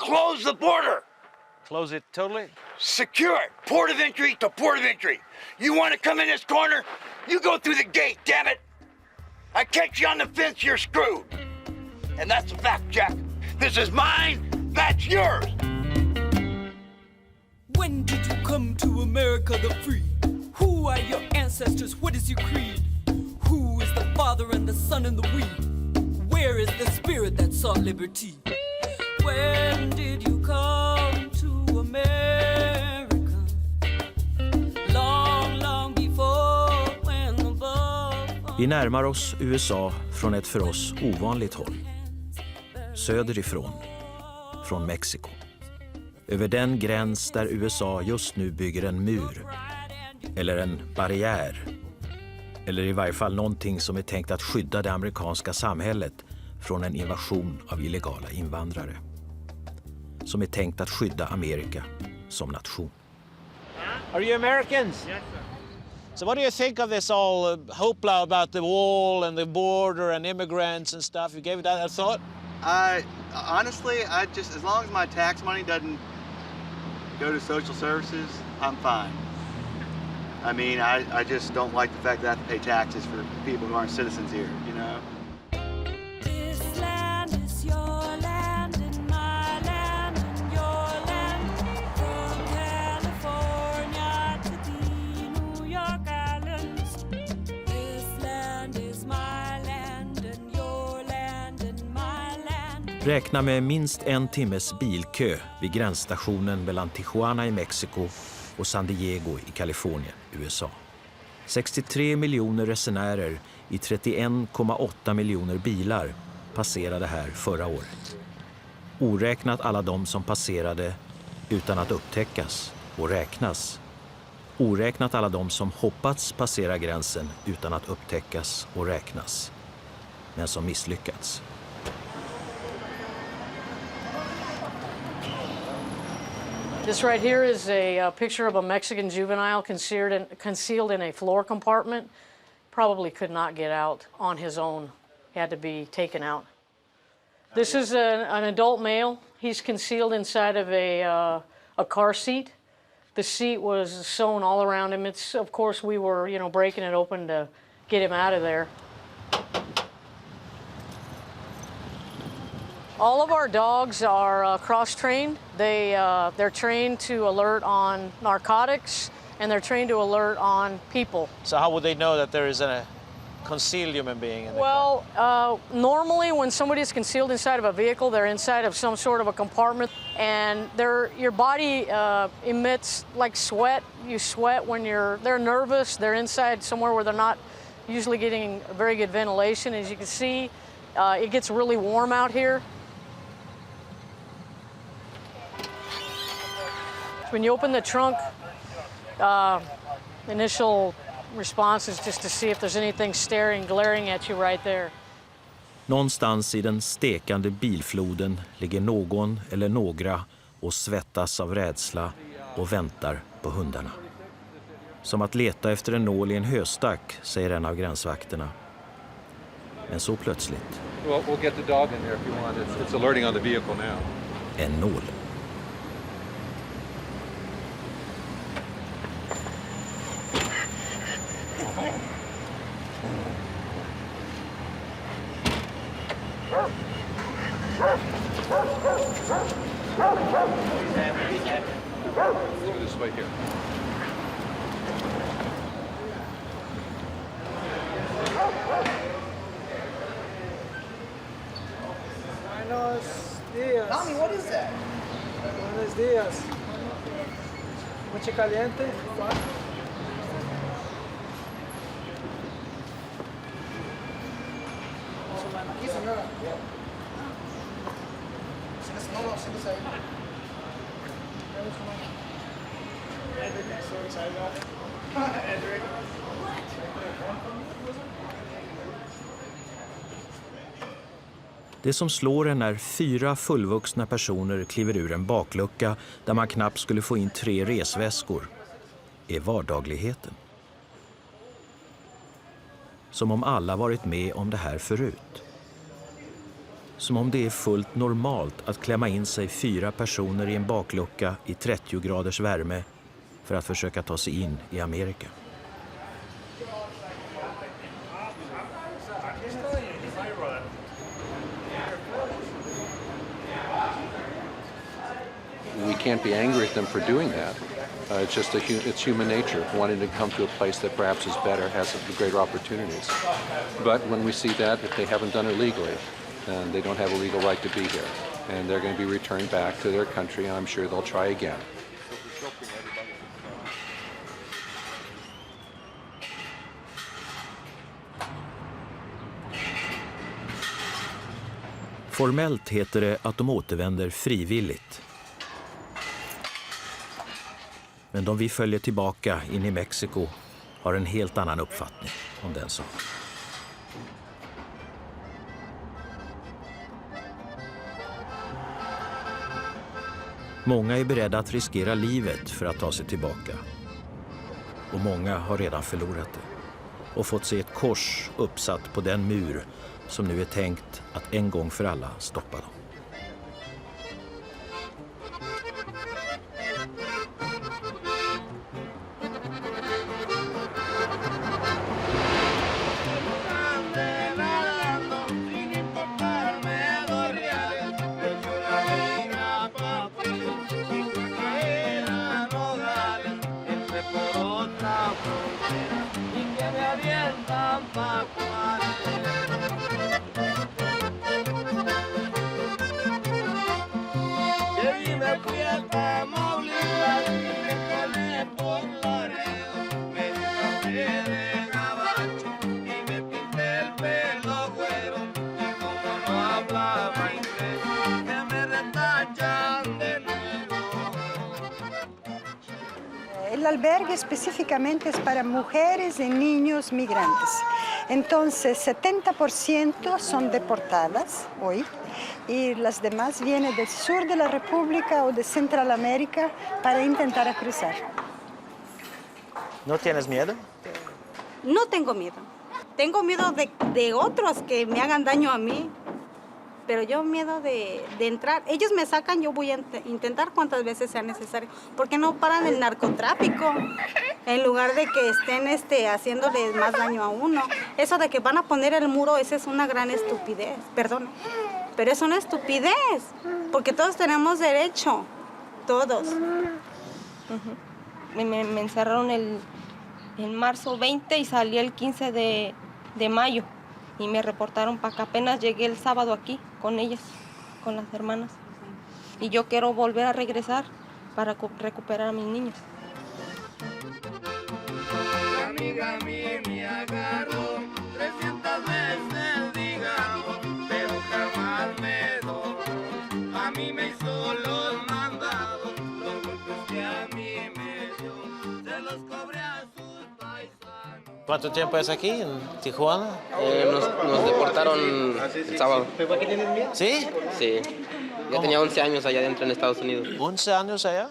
Close the border. Close it totally? Secure it. Port of entry to port of entry. You want to come in this corner? You go through the gate, damn it. I catch you on the fence, you're screwed. And that's a fact, Jack. This is mine, that's yours. When did you come to America the free? Who are your ancestors? What is your creed? Who is the father and the son and the we? Where is the spirit that saw liberty? When did you come to America? Long, long before when the above... Vi närmar oss USA från ett för oss ovanligt håll. Söderifrån, från Mexiko. Över den gräns där USA just nu bygger en mur. Eller en barriär. Eller i varje fall någonting som är tänkt att skydda det amerikanska samhället från en invasion av illegala invandrare. Som är tänkt att skydda Amerika som nation. Are you Americans? Yes, sir. So what do you think of this all hoopla about the wall and the border and immigrants and stuff? You gave that a thought? Honestly, I just, as long as my tax money doesn't go to social services, I'm fine. I mean, I just don't like the fact that I have to pay taxes for people who aren't citizens here, you know? This land is your land and my land and your land. From California to the New York Islands. This land is my land and your land and my land. Räkna med minst en timmes bilkö vid gränsstationen mellan Tijuana i Mexiko och San Diego i Kalifornien, USA. 63 miljoner resenärer i 31,8 miljoner bilar passerade här förra året. Oräknat alla de som passerade utan att upptäckas och räknas. Oräknat alla de som hoppats passera gränsen utan att upptäckas och räknas. Men som misslyckats. This right here is a picture of a Mexican juvenile concealed in a floor compartment. Probably could not get out on his own. He had to be taken out. This is an adult male. He's concealed inside of a car seat. The seat was sewn all around him. It's, of course, we were, breaking it open to get him out of there. All of our dogs are cross-trained. They're trained to alert on narcotics, and they're trained to alert on people. So how would they know that there is a concealed human being in the car? Normally when somebody is concealed inside of a vehicle, they're inside of some sort of a compartment, and your body emits like sweat. You sweat when they're nervous. They're inside somewhere where they're not usually getting very good ventilation. As you can see, it gets really warm out here. When you open the trunk, initial response is just to see if there's anything glaring at you right there. Någonstans i den stekande bilfloden ligger någon eller några och svettas av rädsla och väntar på hundarna. Som att leta efter en nål i en höstack, säger en av gränsvakterna. Men så plötsligt. Well, we'll get the dog in there if you want. It's alerting on the vehicle now. En nål. This way here. Buenos días. Tommy, what is that? Buenos días. Mucho caliente. Aquí, señora. No, siéntese ahí. Det som slår en när 4 fullvuxna personer kliver ur en baklucka där man knappt skulle få in 3 resväskor är vardagligheten. Som om alla varit med om det här förut. Som om det är fullt normalt att klämma in sig 4 personer i en baklucka i 30 graders värme för att försöka ta sig in i Amerika. We can't be angry at them for doing that. It's just it's human nature, wanting to come to a place that perhaps is better, has greater opportunities. But when we see that, if they haven't done it legally, then they don't have a legal right to be here. And they're going to be returned back to their country, and I'm sure they'll try again. Formellt heter det att de återvänder frivilligt. Men de vi följer tillbaka in i Mexiko har en helt annan uppfattning om den saken. Många är beredda att riskera livet för att ta sig tillbaka. Och många har redan förlorat det och fått se ett kors uppsatt på den mur som nu är tänkt att en gång för alla stoppa dem. El albergue específicamente es para mujeres y niños migrantes. Entonces, 70% son deportadas hoy y las demás vienen del sur de la República o de Centroamérica para intentar cruzar. ¿No tienes miedo? No tengo miedo. Tengo miedo de otros que me hagan daño a mí. Pero yo miedo de entrar. Ellos me sacan, yo voy a intentar cuantas veces sea necesario. Porque no paran el narcotráfico en lugar de que estén haciéndole más daño a uno. Eso de que van a poner el muro, esa es una gran estupidez. Perdón. Pero es una estupidez. Porque todos tenemos derecho. Todos. Me encerraron el marzo 20 y salí el 15 de mayo. Y me reportaron para acá. Apenas llegué el sábado aquí con ellas, con las hermanas. Y yo quiero volver a regresar para recuperar a mis niños. La amiga a mí me agarró 300 veces, digamos, pero jamás me dio. A mí me hizo los mandados, los golpes que a mí me dio, se los cobré a sus paisanos. ¿Cuánto tiempo es aquí en Tijuana? Nos deportaron el sábado. ¿Sí? Sí. Yo tenía 11 años allá adentro en Estados Unidos. ¿11 años allá?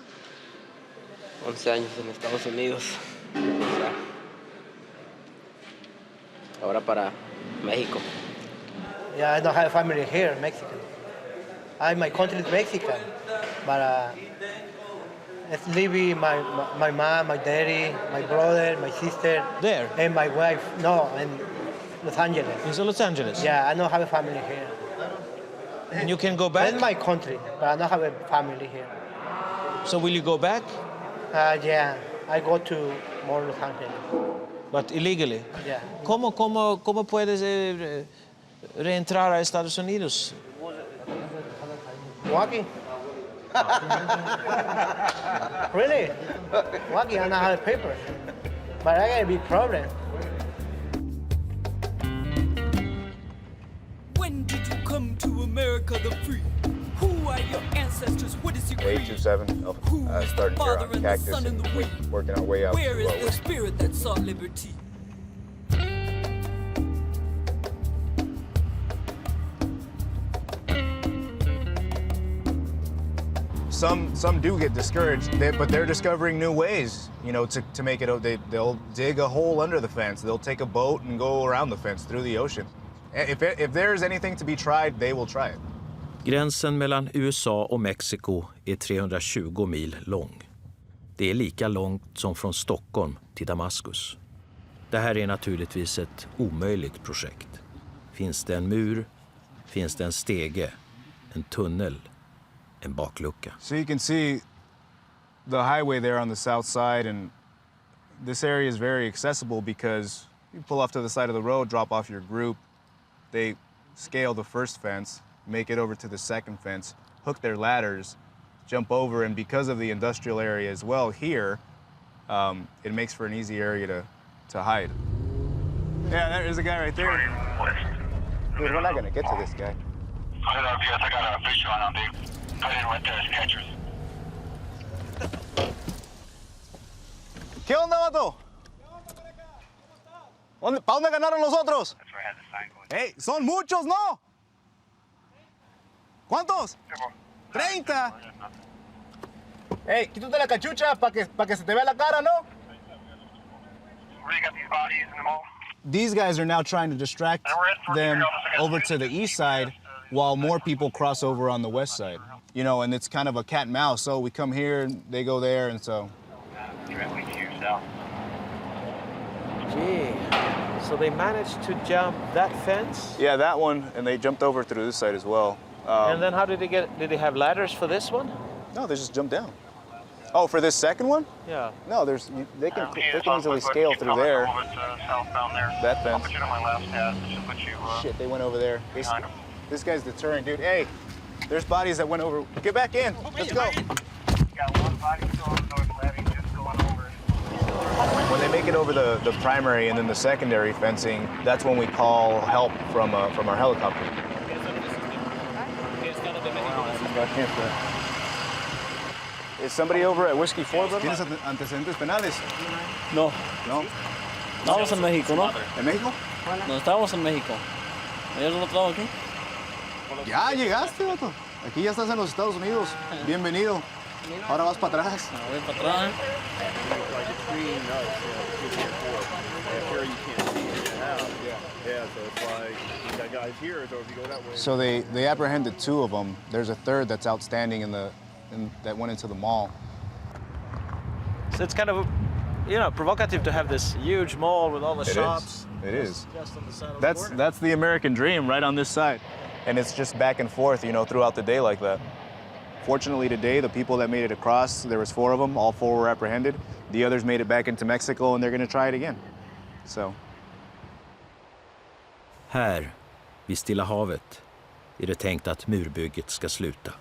11 años en Estados Unidos. Ahora para México. Yeah, I don't have family here in Mexico. My country is Mexican, but it's living my mom, my daddy, my brother, my sister. There? And my wife. No, in Los Angeles. In Los Angeles? Yeah, I don't have a family here. And you can go back? It's my country, but I don't have a family here. So will you go back? Yeah, I go to more Los Angeles. But illegally? Yeah. ¿Cómo puedes reentrar a Estados Unidos? Walking. Really? Walking, I don't have papers. But I got a big problem. When did you come to America the free? Who are your ancestors? What is your creed? 827, starting here on Cactus and working our way out. Where is the spirit that sought liberty? Some do get discouraged, but they're discovering new ways, you know, to make it. They'll dig a hole under the fence. They'll take a boat and go around the fence through the ocean. If there's anything to be tried, they will try it. Gränsen mellan USA och Mexiko är 320 mil lång. Det är lika långt som från Stockholm till Damaskus. Det här är naturligtvis ett omöjligt projekt. Finns det en mur, finns det en stege, en tunnel, en baklucka. So you can see the highway there on the south side, and this area is very accessible because you pull off to the side of the road, drop off your group, they scale the first fence, make it over to the second fence, hook their ladders, jump over, and because of the industrial area as well here, it makes for an easy area to hide. Yeah, there's a guy right there. Dude, we're not gonna get to this guy. I got a fish on them. They put in right there as catchers. ¿Qué onda, vato? ¿Para dónde ganaron los otros? Hey, son muchos, ¿no? ¿Cuántos? 30. Hey, quítate la cachucha para que se te vea la cara, ¿no? These guys are now trying to distract them over to the east side while more people cross over on the west side. You know, and it's kind of a cat and mouse. So we come here, they go there, and so. Gee, so they managed to jump that fence? Yeah, that one, and they jumped over through this side as well. And then how did they have ladders for this one? No, they just jumped down. Oh, for this second one? Yeah. No, they can easily scale through there. That fence. Shit, they went over there. This guy's deterring, dude. Hey, there's bodies that went over. Get back in. Let's go. Got one body still on North Levy just going over. When they make it over the primary and then the secondary fencing, that's when we call help from our helicopter. Is somebody over at Whiskey 4, brother? ¿Tienes antecedentes penales? No. No? Estábamos en México, ¿no? ¿En México? No, estábamos en México. ¿Ayer no estábamos aquí? Ya llegaste, vato. Aquí ya estás en los Estados Unidos. Bienvenido. Ahora vas para atrás. Voy para atrás. So they apprehended 2 of them. There's a third that's outstanding that went into the mall. So it's kind of, provocative to have this huge mall with all the shops. It is. Just on the side of That's the American dream right on this side. And it's just back and forth, throughout the day like that. Fortunately today, the people that made it across, there was 4 of them, all 4 were apprehended. The others made it back into Mexico and they're going to try it again. So. Här, vid Stilla havet, är det tänkt att murbygget ska sluta.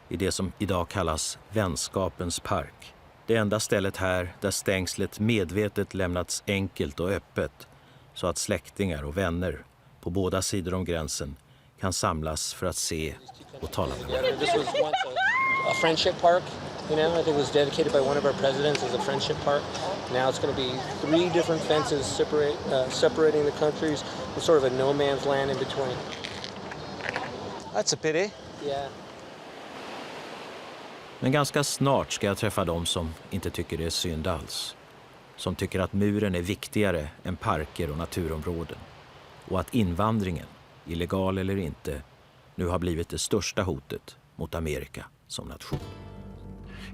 I det som idag kallas Vänskapens park. Det enda stället här där stängslet medvetet lämnats enkelt och öppet så att släktingar och vänner på båda sidor om gränsen kan samlas för att se och tala med varandra. This was once a friendship park, I think it was dedicated by one of our presidents as a friendship park. Now it's going to be 3 different fences separating the countries with sort of a no man's land in between. That's a pity. Yeah. Men ganska snart ska jag träffa dem som inte tycker det är synd alls. Som tycker att muren är viktigare än parker och naturområden. Och att invandringen, illegal eller inte, nu har blivit det största hotet mot Amerika som nation.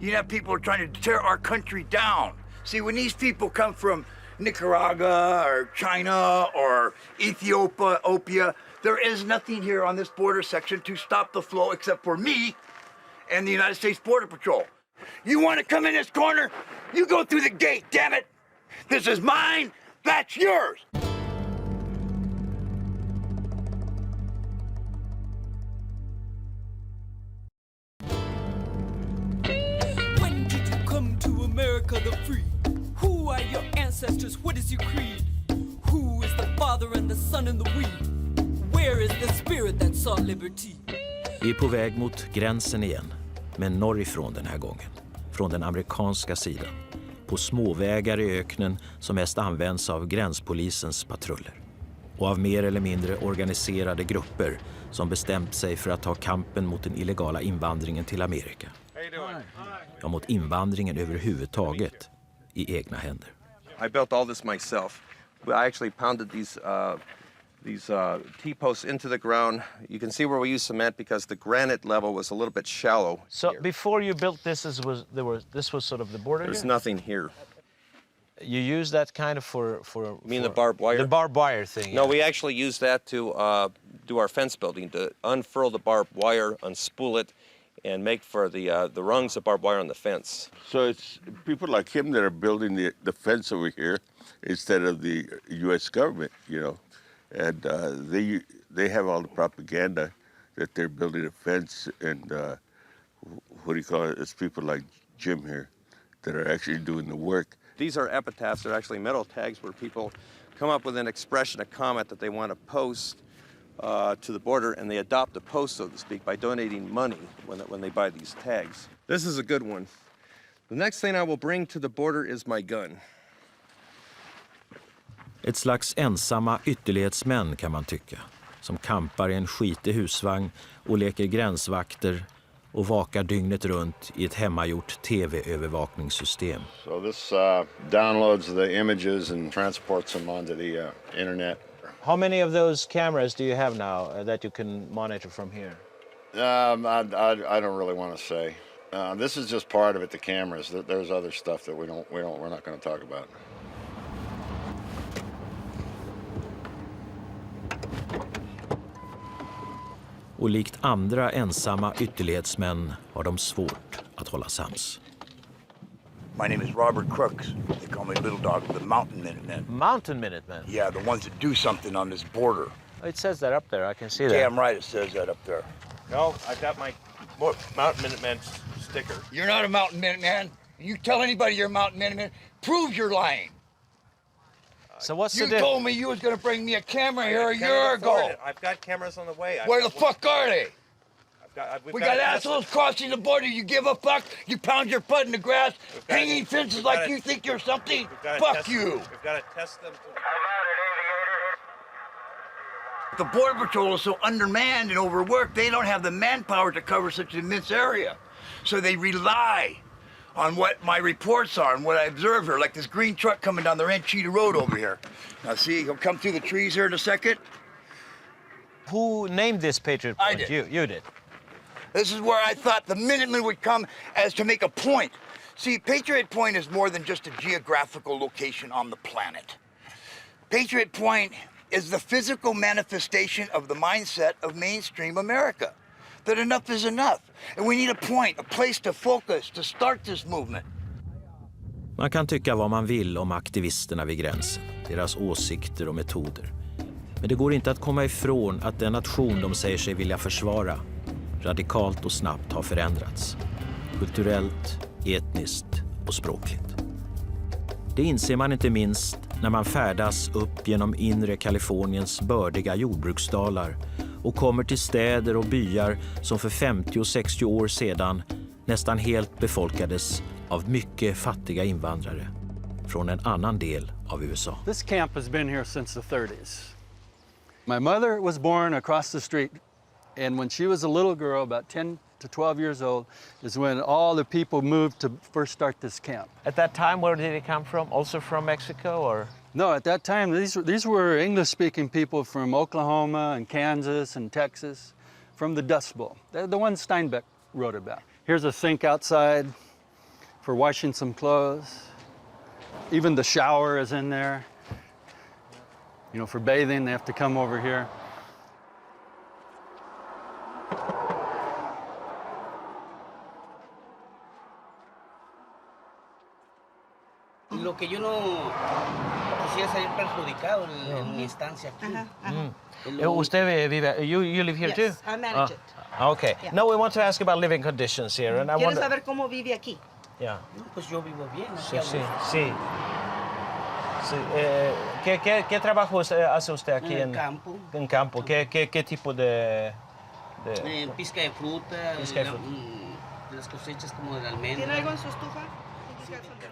You have people trying to tear our country down. See, when these people come from Nicaragua or China or Ethiopia, there is nothing here on this border section to stop the flow except for me and the United States Border Patrol. You want to come in this corner? You go through the gate, damn it! This is mine, that's yours! When did you come to America the free? Who are your ancestors? What is your creed? Who is the Father and the Son and the we? Where is the spirit that saw liberty? Vi är på väg mot gränsen igen, men norrifrån den här gången. Från den amerikanska sidan. På småvägar i öknen som mest används av gränspolisens patruller. Och av mer eller mindre organiserade grupper som bestämt sig för att ta kampen mot den illegala invandringen till Amerika. Ja, mot invandringen överhuvudtaget i egna händer. I built all this myself. I actually pounded these these T-posts into the ground. You can see where we use cement because the granite level was a little bit shallow. So before you built this, this was sort of the border? There's here? nothing here. You use that kind of for You mean the barbed wire? The barbed wire thing. No, yeah. we actually use that to do our fence building, to unfurl the barbed wire, unspool it, and make for the rungs of barbed wire on the fence. So it's people like him that are building the fence over here instead of the U.S. government, you know. And they have all the propaganda that they're building a fence, and what do you call it? It's people like Jim here that are actually doing the work. These are epitaphs. They're actually metal tags where people come up with an expression, a comment that they want to post to the border, and they adopt the post, so to speak, by donating money when they buy these tags. This is a good one. The next thing I will bring to the border is my gun. Ett slags ensamma ytterlighetsmän kan man tycka, som kampar i en skitig husvagn och leker gränsvakter och vakar dygnet runt i ett hemmagjort tv-övervakningssystem. So this downloads the images and transports them onto the internet. How many of those cameras do you have now that you can monitor from here? I don't really want to say. This is just part of it, the cameras. There's other stuff that we're not going to talk about. Och likt andra ensamma ytterlighetsmän har de svårt att hålla sams. My name is Robert Crooks. They call me Little Dog, the Mountain Minutemen. Mountain Minutemen? Yeah, the ones that do something on this border. It says that up there. I can see that. Damn right it says that up there. No, I've got my Mountain Minutemen sticker. You're not a Mountain Minuteman. You tell anybody you're a Mountain Minuteman, prove you're lying. So what's you the difference? told me you was going to bring me a camera here a year ago. I've got cameras on the way. Where the fuck are they? We got to assholes crossing the border. You give a fuck? You pound your butt in the grass, hanging fences like you think you're something? Fuck you. We've got to test them. The Border Patrol is so undermanned and overworked, they don't have the manpower to cover such an immense area. So they rely on what my reports are and what I observe here, like this green truck coming down the Ranchita Road over here. Now see, he'll come through the trees here in a second. Who named this Patriot Point? I did. You did. This is where I thought the Minutemen would come as to make a point. See, Patriot Point is more than just a geographical location on the planet. Patriot Point is the physical manifestation of the mindset of mainstream America. That enough is enough. And we need a point, a place to focus, to start this movement. Man kan tycka vad man vill om aktivisterna vid gränsen, deras åsikter och metoder. Men det går inte att komma ifrån att den nation de säger sig vilja försvara radikalt och snabbt har förändrats. Kulturellt, etniskt och språkligt. Det inser man inte minst när man färdas upp genom inre Kaliforniens bördiga jordbruksdalar och kommer till städer och byar som för 50 och 60 år sedan nästan helt befolkades av mycket fattiga invandrare från en annan del av USA. This camp has been here since the 30s. My mother was born across the street, and when she was a little girl, about 10 to 12 years old, is when all the people moved to first start this camp. At that time, where did they come from? Also from Mexico, or? No, at that time, these were English-speaking people from Oklahoma and Kansas and Texas, from the Dust Bowl, the one Steinbeck wrote about. Here's a sink outside for washing some clothes. Even the shower is in there. You know, for bathing, they have to come over here. Lo que yo no quisiera salir perjudicado en mi estancia aquí. Usted vive, you live here Yes, too? I manage it. Okay. Yeah. No, we want to ask about living conditions here. And I ¿Quieres wonder... saber cómo vive aquí? Yeah. No, pues yo vivo bien. Sí, sí, sí. Sí. ¿Qué trabajo hace usted aquí en el campo? En campo. ¿Qué tipo de Pizca de fruta, Pizca de fruta. Las cosechas como de la almendra. ¿Tiene algo en su estufa?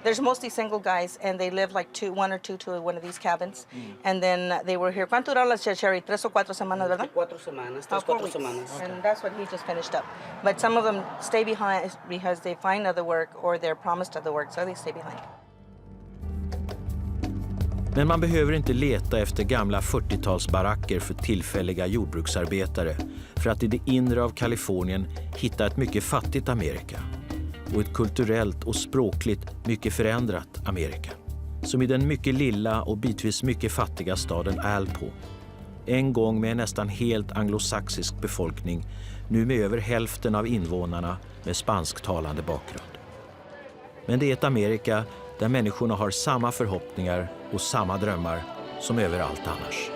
There's mostly single guys, and they live like one or two to one of these cabins. And then they were here. ¿Cuánto duraron las cherry? 3 o 4 semanas, ¿verdad? 4 semanas, 3 4 semanas. And that's what he just finished up. But some of them stay behind because they find other work or they're promised other work, so they stay behind. Men man behöver inte leta efter gamla 40-talsbaracker för tillfälliga jordbruksarbetare för att i det inre av Kalifornien hitta ett mycket fattigt Amerika och ett kulturellt och språkligt mycket förändrat Amerika. Som i den mycket lilla och bitvis mycket fattiga staden Alpo. En gång med en nästan helt anglosaxisk befolkning, nu med över hälften av invånarna med spansktalande bakgrund. Men det är ett Amerika där människorna har samma förhoppningar och samma drömmar som överallt annars.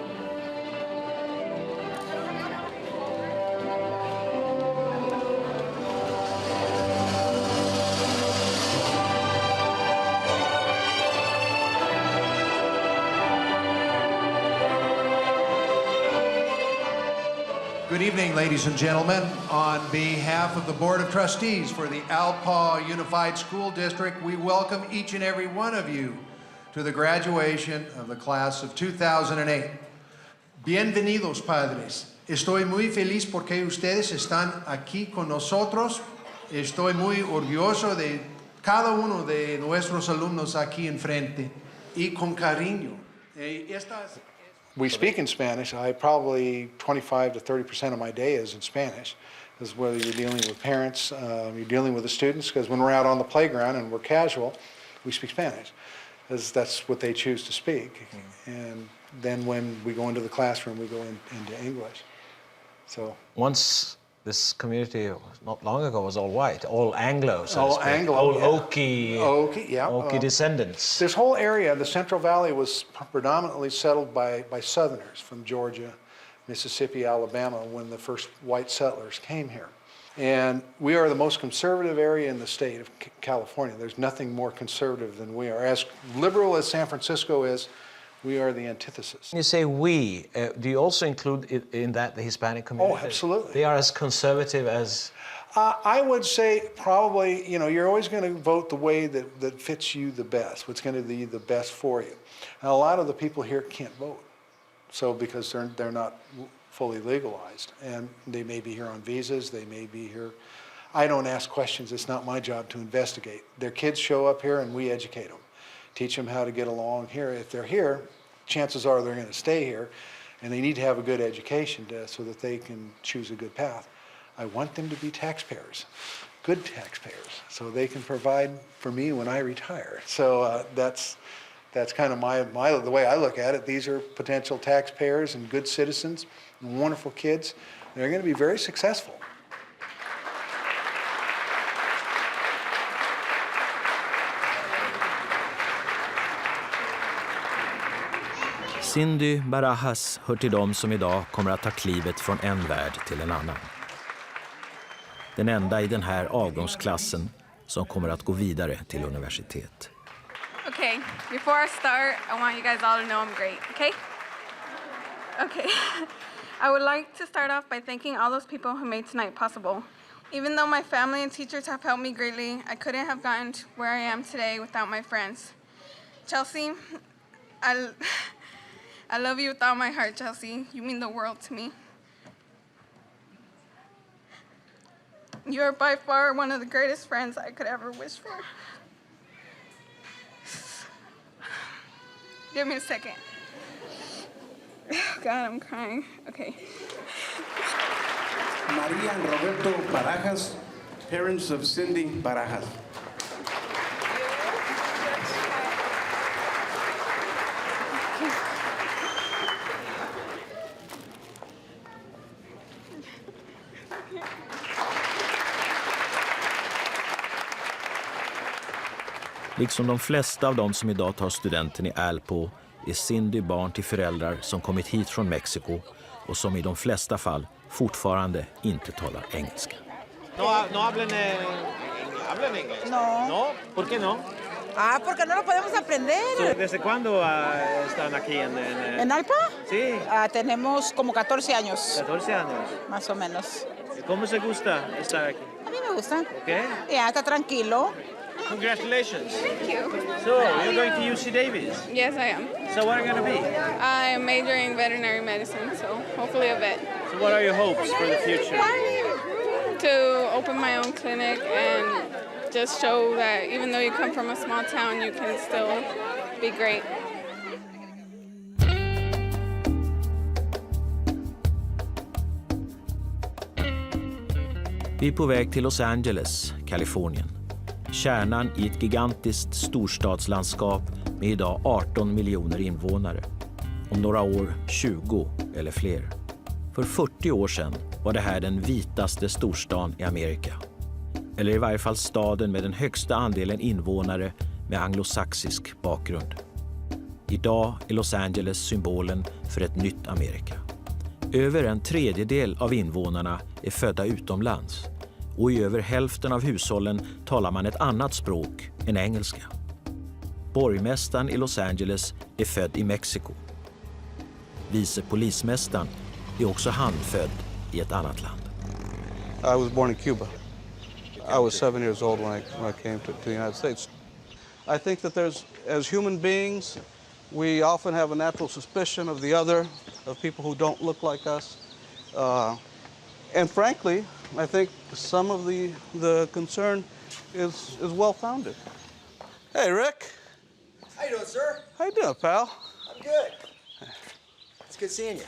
Good evening, ladies and gentlemen. On behalf of the Board of Trustees for the Alpa Unified School District, we welcome each and every one of you to the graduation of the class of 2008. Bienvenidos, padres. Estoy muy feliz porque ustedes están aquí con nosotros. Estoy muy orgulloso de cada uno de nuestros alumnos aquí enfrente y con cariño. We speak in Spanish. I probably 25 to 30% of my day is in Spanish. This is whether you're dealing with parents, you're dealing with the students, because when we're out on the playground and we're casual, we speak Spanish, because that's what they choose to speak. And then when we go into the classroom, we go into English. So once this community, not long ago, was all white, all Anglo, so to speak. Anglo, all yeah. Okie descendants. This whole area, the Central Valley, was predominantly settled by Southerners from Georgia, Mississippi, Alabama, when the first white settlers came here. And we are the most conservative area in the state of California. There's nothing more conservative than we are. As liberal as San Francisco is, we are the antithesis. When you say we, do you also include in that the Hispanic community? Oh, absolutely. They are as conservative as... I would say probably, you're always going to vote the way that fits you the best, what's going to be the best for you. And a lot of the people here can't vote, so because they're not fully legalized. And they may be here on visas, they may be here. I don't ask questions, it's not my job to investigate. Their kids show up here and we educate them. Teach them how to get along here. If they're here, chances are they're going to stay here, and they need to have a good education so that they can choose a good path. I want them to be taxpayers, good taxpayers, so they can provide for me when I retire. So that's kind of the way I look at it. These are potential taxpayers and good citizens, and wonderful kids. They're going to be very successful. Cindy Barajas hör till dem som idag kommer att ta klivet från en värld till en annan. Den enda i den här avgångsklassen som kommer att gå vidare till universitet. Okay, before I start, I want you guys all to know I'm great, okay? Okay. I would like to start off by thanking all those people who made tonight possible. Even though my family and teachers have helped me greatly, I couldn't have gotten to where I am today without my friends. Chelsea, I love you with all my heart, Chelsea. You mean the world to me. You are by far one of the greatest friends I could ever wish for. Give me a second. God, I'm crying. Okay. Maria and Roberto Barajas, parents of Cindy Barajas. Liksom de flesta av dem som idag tar studenten i Alpo är Cindy barn till föräldrar som kommit hit från Mexiko och som i de flesta fall fortfarande inte talar engelska. No hablan inglés. No. ¿Por qué no? Porque no lo podemos aprender. ¿Desde cuándo están aquí en Alpa? Sí. Tenemos como 14 años. 14 años. Más o menos. ¿Cómo se gusta estar aquí? A mí me gusta. ¿Qué? Ya, está tranquilo. Thank Congratulations. you. So, you're going to UC Davis? Yes, I am. So what are you going to be? I'm majoring in veterinary medicine, so hopefully a vet. So what are your hopes for the future? To open my own clinic and just show that even though you come from a small town, you can still be great. Vi är på väg till Los Angeles, Kalifornien. Kärnan i ett gigantiskt storstadslandskap med idag 18 miljoner invånare. Om några år 20 eller fler. För 40 år sedan var det här den vitaste storstan i Amerika. Eller i varje fall staden med den högsta andelen invånare med anglosaxisk bakgrund. Idag är Los Angeles symbolen för ett nytt Amerika. Över en tredjedel av invånarna är födda utomlands. Och i över hälften av hushållen talar man ett annat språk än engelska. Borgmästaren i Los Angeles är född i Mexiko. Vice polismästaren är också han född i ett annat land. I was born in Cuba. I was 7 years old when I came to the United States. I think that as human beings, we often have a natural suspicion of the other, of people who don't look like us. And frankly, I think some of the concern is well-founded. Hey, Rick. How you doing, sir? How you doing, pal? I'm good. It's good seeing you.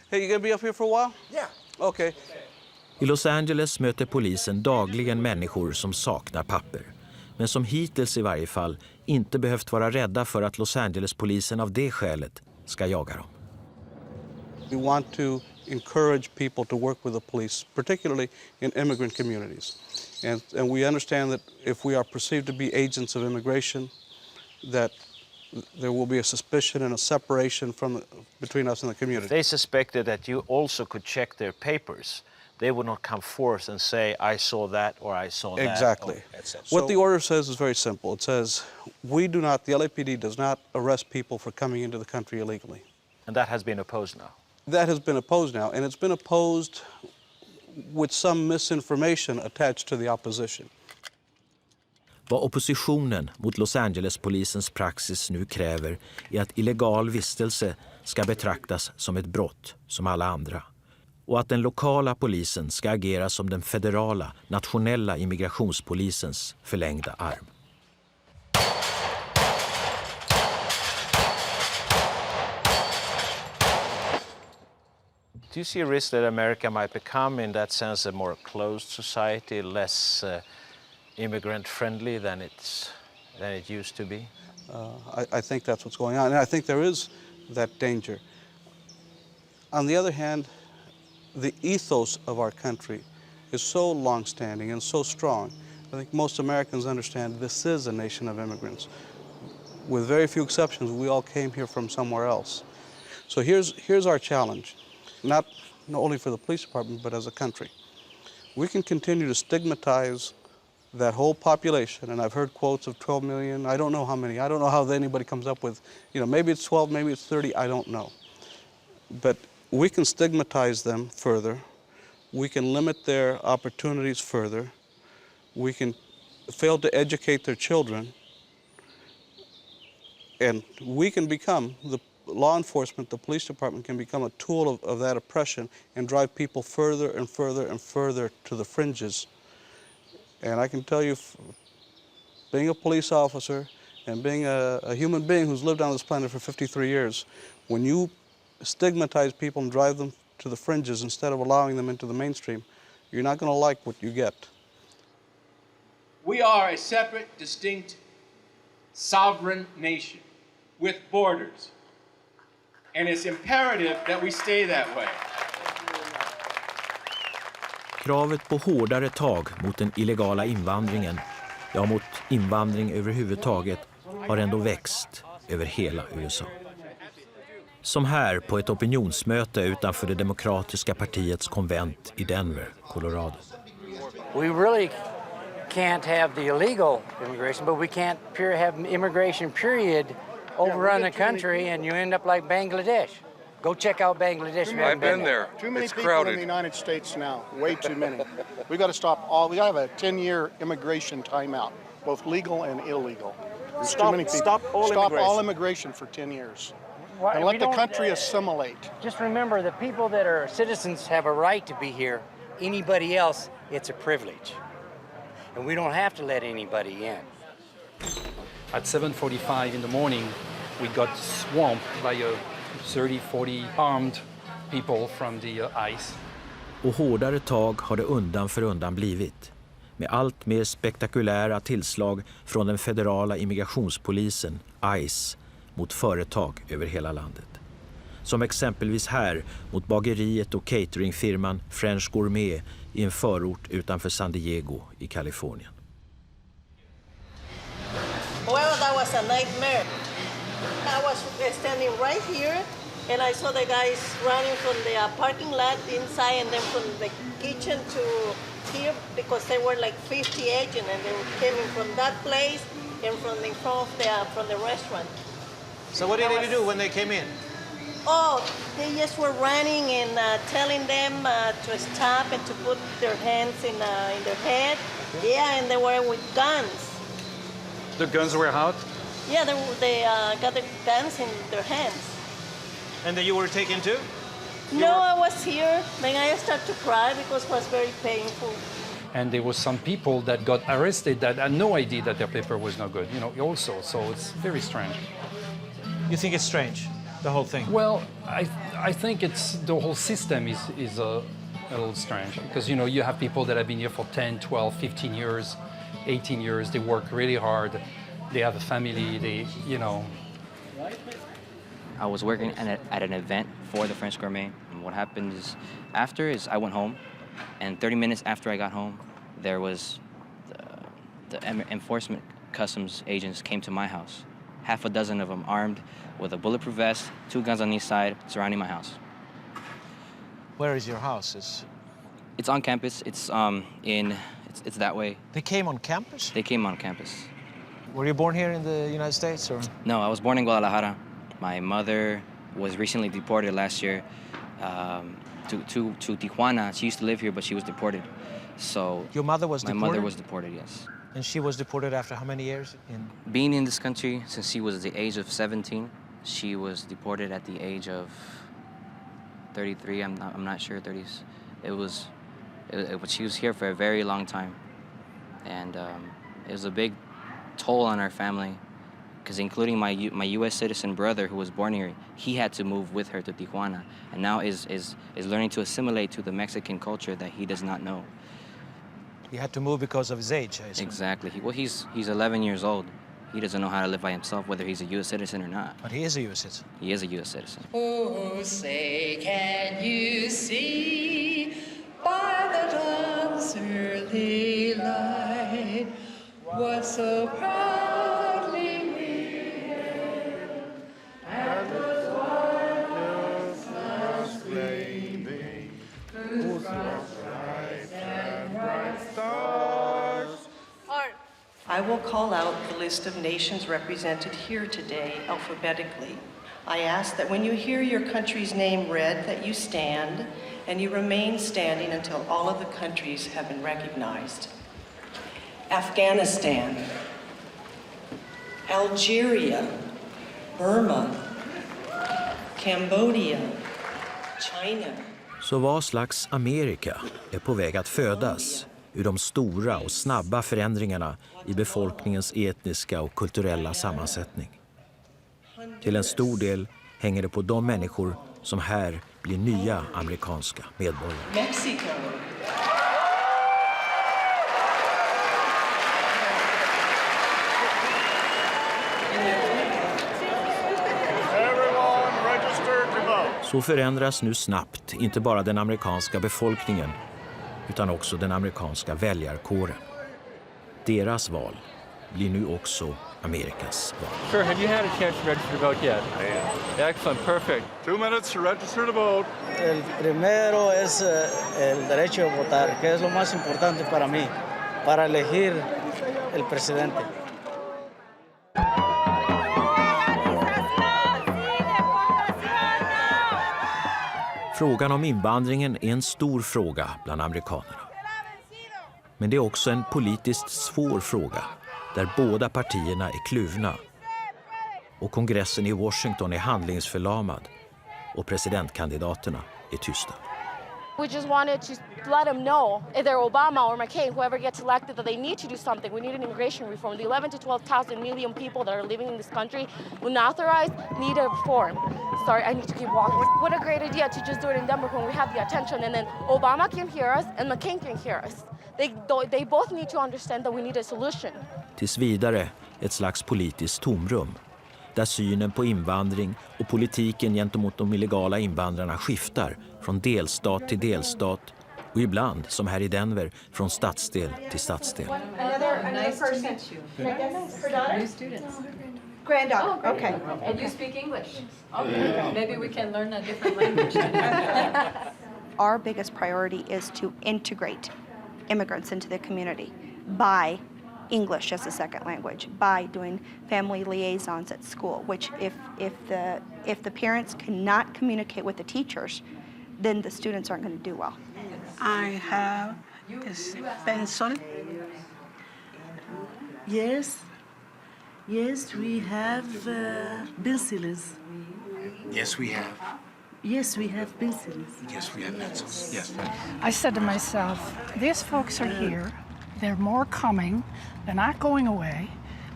Hey, you gonna be up here for a while? Yeah. Okay. I Los Angeles möter polisen dagligen människor som saknar papper. Men som hittills i varje fall inte behövt vara rädda för att Los Angeles-polisen av det skälet ska jaga dem. We want to encourage people to work with the police, particularly in immigrant communities. And we understand that if we are perceived to be agents of immigration, that there will be a suspicion and a separation between us and the community. If they suspected that you also could check their papers, they would not come forth and say, I saw that or I saw that. Exactly. What the order says is very simple. It says, the LAPD does not arrest people for coming into the country illegally. And that has been opposed now? That has been opposed now, and it's been opposed with some misinformation attached to the opposition. Vad oppositionen mot Los Angeles-polisens praxis nu kräver är att illegal vistelse ska betraktas som ett brott som alla andra. Och att den lokala polisen ska agera som den federala, nationella immigrationspolisens förlängda arm. Do you see a risk that America might become, in that sense, a more closed society, less immigrant-friendly than it used to be? I think that's what's going on, and I think there is that danger. On the other hand, the ethos of our country is so long-standing and so strong. I think most Americans understand this is a nation of immigrants. With very few exceptions, we all came here from somewhere else. So here's our challenge. Not only for the police department, but as a country. We can continue to stigmatize that whole population, and I've heard quotes of 12 million. I don't know how many. I don't know how anybody comes up with, maybe it's 12, maybe it's 30, I don't know. But we can stigmatize them further. We can limit their opportunities further. We can fail to educate their children. And we can become law enforcement, the police department can become a tool of that oppression and drive people further and further and further to the fringes. And I can tell you, being a police officer and being a human being who's lived on this planet for 53 years, when you stigmatize people and drive them to the fringes instead of allowing them into the mainstream, you're not going to like what you get. We are a separate, distinct, sovereign nation with borders. And it's imperative that we stay that way. Kravet på hårdare tag mot den illegala invandringen, ja mot invandring överhuvudtaget, har ändå växt över hela USA. Som här på ett opinionsmöte utanför det demokratiska partiets konvent i Denver, Colorado. We really can't have the illegal immigration, but we can't have immigration period overrun the country, and you end up like Bangladesh. Go check out Bangladesh. I've been there. Too many it's people crowded. in the United States now. Way too many. We got to stop all. We got to have a 10-year immigration timeout, both legal and illegal. There's too many people. Stop all immigration for 10 years. And let the country assimilate. Just remember, the people that are citizens have a right to be here. Anybody else, it's a privilege. And we don't have to let anybody in. At 7:45 in the morning, we got swamped by 30, 40 armed people from the ICE. Och hårdare tag har det undan för undan blivit. Med allt mer spektakulära tillslag från den federala immigrationspolisen, ICE, mot företag över hela landet. Som exempelvis här mot bageriet och cateringfirman French Gourmet i en förort utanför San Diego i Kalifornien. Well, that was a nightmare. I was standing right here and I saw the guys running from the parking lot inside and then from the kitchen to here because they were like 50 agents and they were coming from that place and from the front of from the restaurant. So what did they do when they came in? Oh, they just were running and telling them to stop and to put their hands in their head. Yeah, and they were with guns. The guns were out? Yeah, they got the guns in their hands. And then you were taken too? I was here. Then I started to cry because it was very painful. And there was some people that got arrested that had no idea that their paper was no good, also. So it's very strange. You think it's strange, the whole thing? Well, I think the whole system is a little strange because, you have people that have been here for 10, 12, 15 years, 18 years. They work really hard. They have a family. I was working at an event for the French Gourmet. And what happened is I went home, and 30 minutes after I got home, there was the enforcement customs agents came to my house. Half a dozen of them armed with a bulletproof vest, 2 guns on each side, surrounding my house. Where is your house? It's on campus. It's it's that way. They came on campus? They came on campus. Were you born here in the United States or? No, I was born in Guadalajara. My mother was recently deported last year to Tijuana. She used to live here, but she was deported. So your mother was deported? My mother was deported, yes. And she was deported after how many years? Being in this country since she was the age of 17. She was deported at the age of 33. I'm not sure 30s. She was here for a very long time, and it was a big toll on our family, because including my U.S. citizen brother who was born here, he had to move with her to Tijuana, and now is learning to assimilate to the Mexican culture that he does not know. He had to move because of his age, I assume. Exactly. He's 11 years old. He doesn't know how to live by himself, whether he's a U.S. citizen or not. But he is a U.S. citizen. He is a U.S. citizen. Oh, say, can you see by the dawn's early light what so proudly we hailed at the twilight's flaming, whose bright and bright stars. I will call out the list of nations represented here today alphabetically. I ask that when you hear your country's name read, that you stand and you remain standing until all of the countries have been recognized. Afghanistan, Algeria, Burma, Cambodia, China. Så vad slags Amerika är på väg att födas ur de stora och snabba förändringarna i befolkningens etniska och kulturella sammansättning? Till en stor del hänger det på de människor som här blir nya amerikanska medborgare. Mexico. Så förändras nu snabbt inte bara den amerikanska befolkningen utan också den amerikanska väljarkåren. Deras val blir nu också Amerikas val. Sir, have you had a chance to register to vote yet? Excellent, perfect. 2 minutes to register to vote. El primero es el derecho de votar, que es lo más importante para mí, para elegir el presidente. Frågan om invandringen är en stor fråga bland amerikanerna. Men det är också en politiskt svår fråga där båda partierna är kluvna. Och kongressen i Washington är handlingsförlamad och presidentkandidaterna är tysta. We just wanted to let them know, either Obama or McCain, whoever gets elected, that they need to do something. We need an immigration reform. The 11 to 12,000 million people that are living in this country, unauthorized, need a reform. Sorry, I need to keep walking. What a great idea to just do it in Denver when we have the attention, and then Obama can hear us and McCain can hear us. They both need to understand that we need a solution. Tills vidare ett slags politiskt tomrum, där synen på invandring och politiken gentemot de illegala invandrarna skiftar från delstat till delstat och ibland, som här i Denver, från stadsdel till stadsdel. Another person. Her daughter? New students. Granddaughter, okay. And you speak English. Okay. Maybe we can learn a different language. Our biggest priority is to integrate immigrants into the community by English as a second language, by doing family liaisons at school, which if the parents cannot communicate with the teachers, then the students aren't going to do well. I have this pencil. Yes, we have pencils. Yes, we have. Yes, we have pencils. Yes, we have pencils. Yes. I said to myself, these folks are here. They're more coming. They're not going away.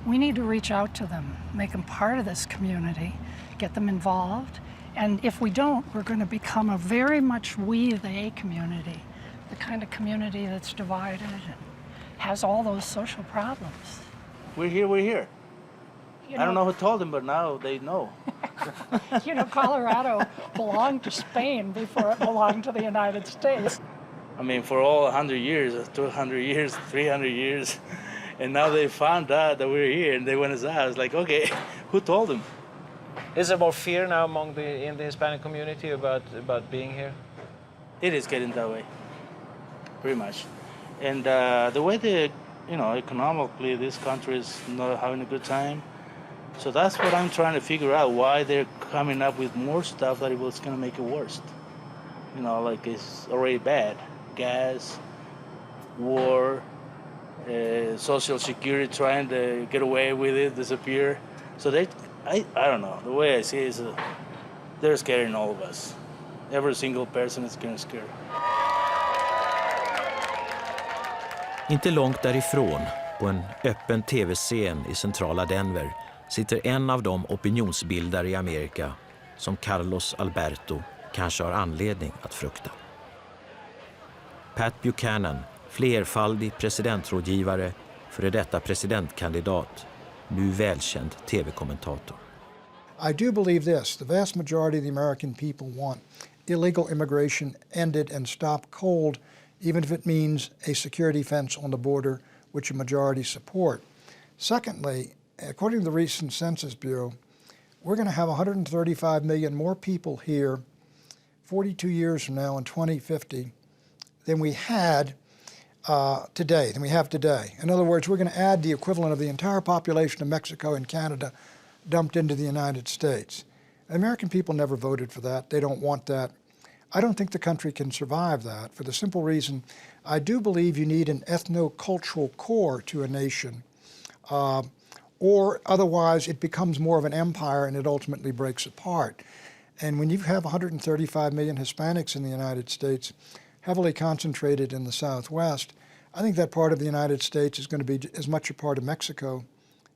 We need to reach out to them, make them part of this community, get them involved. And if we don't, we're going to become a very much we-they community, the kind of community that's divided and has all those social problems. We're here. I don't know who told them, but now they know. You know, Colorado belonged to Spain before it belonged to the United States. I mean, for all 100 years, 200 years, 300 years, and now they found out that we're here, and they went aside. I was like, okay, who told them? Is there more fear now in the Hispanic community about being here? It is getting that way, pretty much. And the way economically, this country is not having a good time. So that's what I'm trying to figure out, why they're coming up with more stuff that it was going to make it worse. You know, like it's already bad. Gas, war, Social Security trying to get away with it, disappear. So I don't know. The way I see it is they're scaring all of us. Every single person is getting scared. Inte långt därifrån, på en öppen tv-scen i centrala Denver, sitter en av de opinionsbildare i Amerika som Carlos Alberto kanske har anledning att frukta. Pat Buchanan, flerfaldig presidentrådgivare, före detta presidentkandidat, nu välkänd tv-kommentator. I do believe this. The vast majority of the American people want illegal immigration ended and stopped cold, even if it means a security fence on the border, which a majority support. Secondly, according to the recent Census Bureau, we're going to have 135 million more people here 42 years from now in 2050 than we had today. In other words, we're going to add the equivalent of the entire population of Mexico and Canada dumped into the United States. The American people never voted for that. They don't want that. I don't think the country can survive that for the simple reason I do believe you need an ethno-cultural core to a nation, or otherwise it becomes more of an empire and it ultimately breaks apart. And when you have 135 million Hispanics in the United States, heavily concentrated in the Southwest, I think that part of the United States is going to be as much a part of Mexico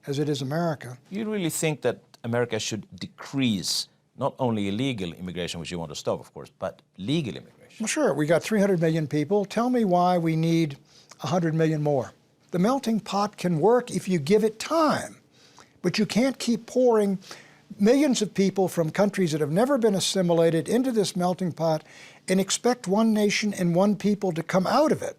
as it is America. You really think that America should decrease not only illegal immigration, which you want to stop, of course, but legal immigration? Well, sure. We got 300 million people. Tell me why we need 100 million more. The melting pot can work if you give it time, but you can't keep pouring millions of people from countries that have never been assimilated into this melting pot and expect one nation and one people to come out of it.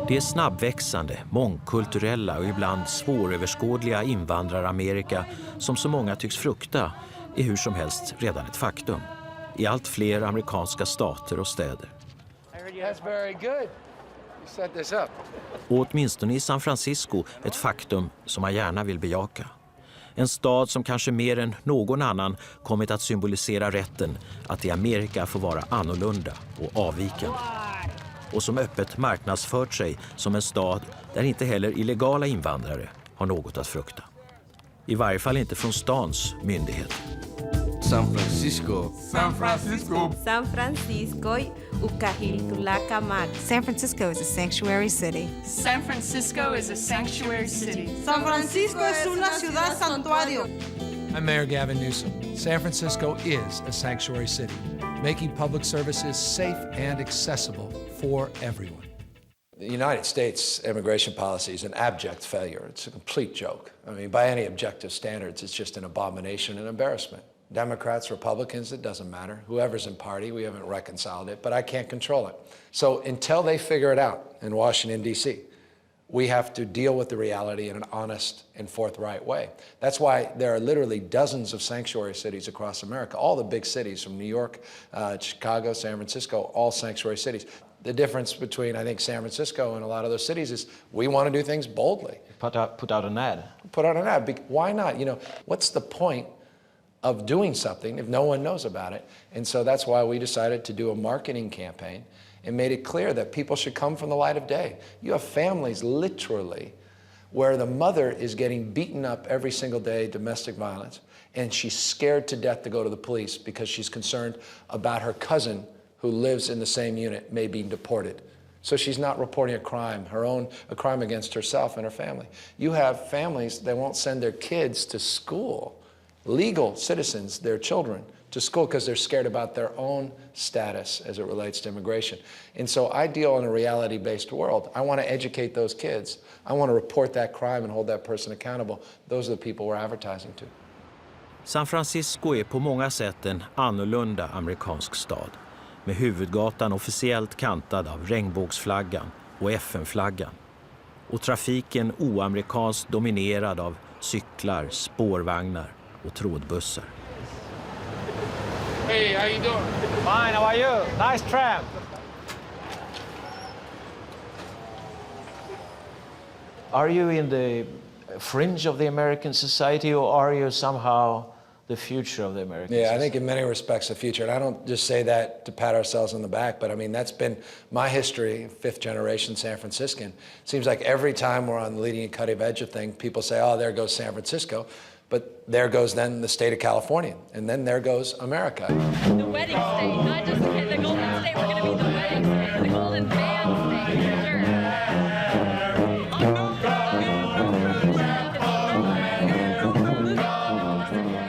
Det snabbväxande, mångkulturella och ibland svåröverskådliga invandraramerika som så många tycks frukta är hur som helst redan ett faktum i allt fler amerikanska stater och städer. Och åtminstone i San Francisco ett faktum som man gärna vill bejaka. En stad som kanske mer än någon annan kommit att symbolisera rätten att i Amerika få vara annorlunda och avvikande. Och som öppet marknadsfört sig som en stad där inte heller illegala invandrare har något att frukta. I varje fall inte från stans myndigheter. San Francisco. San Francisco. San Francisco Ukahiltulacamat. San Francisco is a sanctuary city. San Francisco is a sanctuary city. San Francisco es una ciudad santuario. I'm Mayor Gavin Newsom. San Francisco is a sanctuary city, making public services safe and accessible for everyone. The United States immigration policy is an abject failure. It's a complete joke. I mean, by any objective standards, it's just an abomination and embarrassment. Democrats, Republicans, it doesn't matter. Whoever's in party, we haven't reconciled it, but I can't control it. So until they figure it out in Washington, D.C., we have to deal with the reality in an honest and forthright way. That's why there are literally dozens of sanctuary cities across America, all the big cities from New York, Chicago, San Francisco, all sanctuary cities. The difference between, I think, San Francisco and a lot of those cities is we want to do things boldly. Put out an ad. Put out an ad. Why not? You know, what's the point of doing something if no one knows about it? And so that's why we decided to do a marketing campaign and made it clear that people should come from the light of day. You have families literally where the mother is getting beaten up every single day, domestic violence, and she's scared to death to go to the police because she's concerned about her cousin who lives in the same unit may be deported. So she's not reporting a crime, a crime against herself and her family. You have families that won't send their kids to school, legal citizens, their children, to school because they're scared about their own status as it relates to immigration. And so I deal in a reality-based world. I want to educate those kids. I want to report that crime and hold that person accountable. Those are the people we're advertising to. San Francisco är på många sätt en annorlunda amerikansk stad, med huvudgatan officiellt kantad av regnbågsflaggan och FN-flaggan. Och trafiken oamerikanskt dominerad av cyklar, spårvagnar och trådbussar. Hey, how you doing? Fine, how are you? Nice tramp. Are you in the fringe of the American society, or are you somehow the future of the American society? I think in many respects the future. And I don't just say that to pat ourselves on the back, but I mean, that's been my history, fifth generation San Franciscan. It seems like every time we're on the leading and cutting edge of things, people say, oh, there goes San Francisco. But there goes then the state of California, and then there goes America. The wedding state, not just the golden state, we're going to be the wedding state, the golden band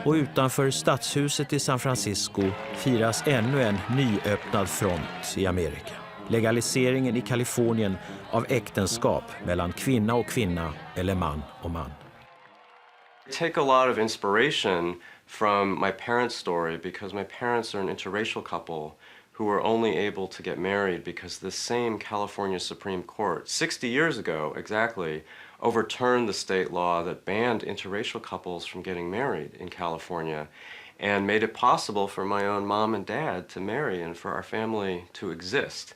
Och utanför stadshuset i San Francisco firas ännu en nyöppnad front i Amerika. Legaliseringen i Kalifornien av äktenskap mellan kvinna och kvinna eller man och man. Take a lot of inspiration from my parents' story because my parents are an interracial couple who were only able to get married because the same California Supreme Court 60 years ago exactly overturned the state law that banned interracial couples from getting married in California and made it possible for my own mom and dad to marry and for our family to exist.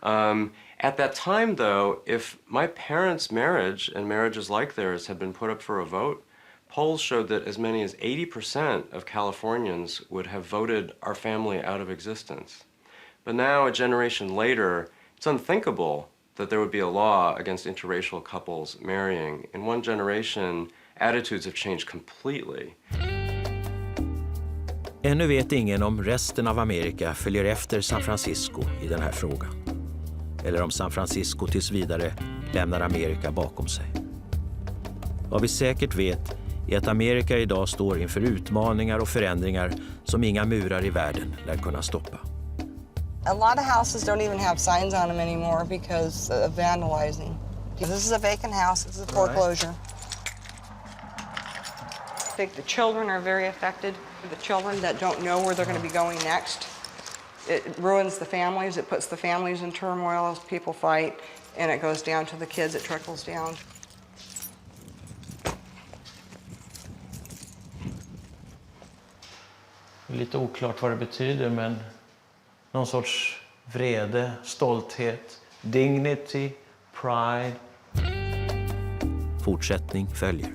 At that time, though, if my parents' marriage and marriages like theirs had been put up for a vote, polls showed that as many as 80% of Californians would have voted our family out of existence. But now, a generation later, it's unthinkable that there would be a law against interracial couples marrying. In one generation, attitudes have changed completely. Ännu vet ingen om resten av Amerika följer efter San Francisco i den här frågan. Eller om San Francisco tills vidare lämnar Amerika bakom sig. Vad vi säkert vet är att Amerika idag står inför utmaningar och förändringar som inga murar i världen lär kunna stoppa. A lot of houses don't even have signs on them anymore because of vandalizing. This is a vacant house, this is a foreclosure. I think the children are very affected. The children that don't know where they're going to be going next. It ruins the families, it puts the families in turmoil as people fight, and it goes down to the kids, it trickles down. Lite oklart vad det betyder, men någon sorts vrede, stolthet, dignity, pride. Fortsättning följer.